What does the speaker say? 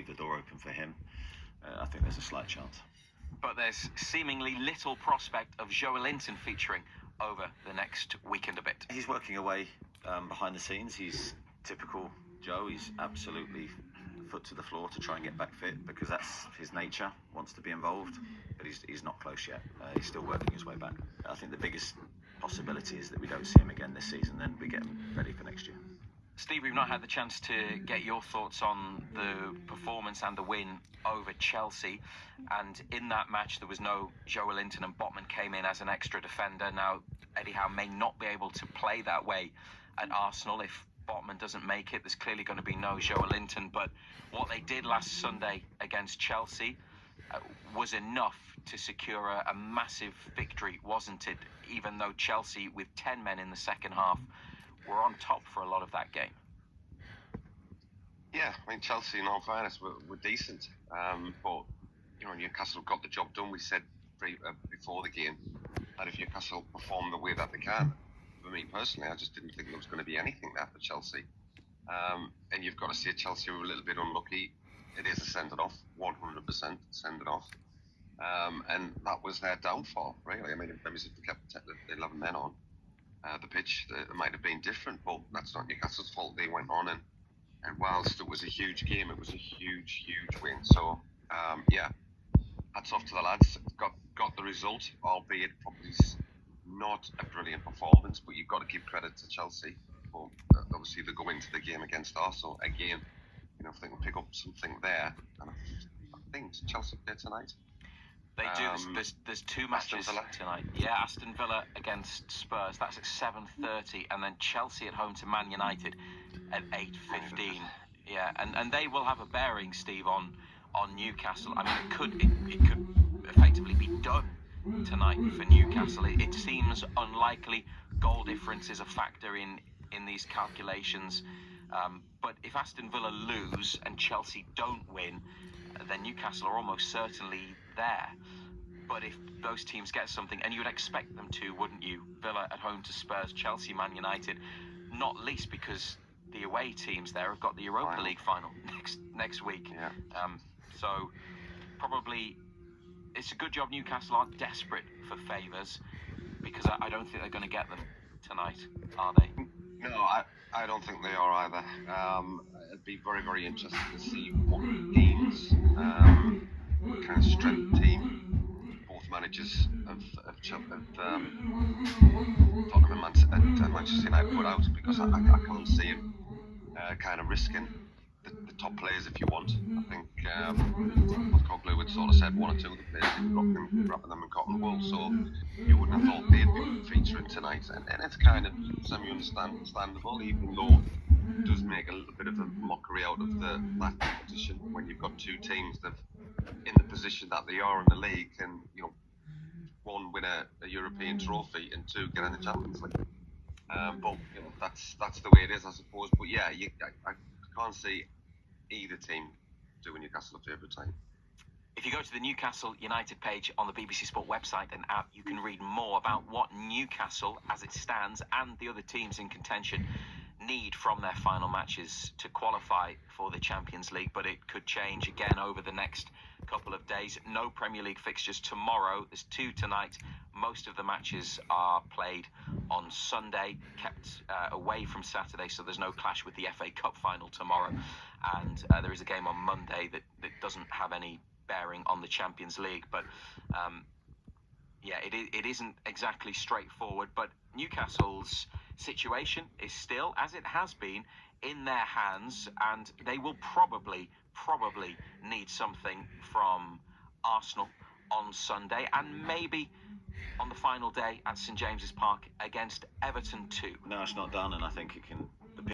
leave the door open for him, I think there's a slight chance. But there's seemingly little prospect of Joelinton featuring over the next week and a bit. He's working away behind the scenes. He's typical Joe. He's absolutely foot to the floor to try and get back fit because that's his nature, wants to be involved, but he's not close yet. He's still working his way back. I think the biggest possibility is that we don't see him again this season, then we get him ready for next year. Steve, we've not had the chance to get your thoughts on the performance and the win over Chelsea. And in that match, there was no Joelinton, and Botman came in as an extra defender. Now, Eddie Howe may not be able to play that way at Arsenal. If Botman doesn't make it, there's clearly going to be no Joelinton. But what they did last Sunday against Chelsea was enough to secure a massive victory, wasn't it? Even though Chelsea, with 10 men in the second half, were on top for a lot of that game. Yeah, I mean, Chelsea, in all fairness, were decent. But, Newcastle got the job done. We said before the game that if Newcastle perform the way that they can, for me personally, I just didn't think there was going to be anything there for Chelsea. And you've got to say Chelsea were a little bit unlucky. It is a send-it-off, 100% send-it-off. And that was their downfall, really. I mean, if they kept the 11 men on the pitch, it might have been different, but that's not Newcastle's fault. They went on, and whilst it was a huge game, it was a huge win. So, hats off to the lads. Got the result, albeit probably not a brilliant performance, but you've got to give credit to Chelsea. But obviously, they go into the game against Arsenal again. If they can pick up something there, and I think Chelsea play tonight. They do. There's two matches tonight. Yeah, Aston Villa against Spurs. That's at 7:30, and then Chelsea at home to Man United at 8:15. Yeah, and they will have a bearing, Steve, on Newcastle. I mean, it could effectively be done tonight for Newcastle. It seems unlikely. Goal difference is a factor in these calculations. But if Aston Villa lose and Chelsea don't win, then Newcastle are almost certainly there. But if those teams get something, and you'd expect them to, wouldn't you? Villa at home to Spurs, Chelsea, Man United, not least because the away teams there have got the Europa League final next week. Yeah. So probably it's a good job Newcastle aren't desperate for favours, because I don't think they're going to get them tonight, are they? No, I don't think they are either. It'd be very, very interesting to see what teams, kind of strength team, both managers of Tottenham and Manchester United put out, because I can't see him kind of risking the top players, if you want. I think Postecoglou had sort of said one or two of the players he was wrapping them in cotton wool, so you wouldn't have thought they'd be featuring tonight, and it's kind of semi-understandable, even though it does make a little bit of a mockery out of that competition when you've got two teams that in the position that they are in the league, and one win a European trophy and two get in the Champions League. But that's the way it is, I suppose. But yeah, I can't see either team doing Newcastle a favour time. If you go to the Newcastle United page on the BBC Sport website and app, you can read more about what Newcastle, as it stands, and the other teams in contention need from their final matches to qualify for the Champions League. But it could change again over the next couple of days. No Premier League fixtures tomorrow. There's 2 tonight. Most of the matches are played on Sunday, kept away from Saturday, so there's no clash with the FA Cup final tomorrow. And there is a game on Monday that doesn't have any bearing on the Champions League. But it isn't exactly straightforward. But Newcastle's situation is still, as it has been, in their hands, and they will probably need something from Arsenal on Sunday, and maybe on the final day at St James's Park against Everton too. No, it's not done, and I think it can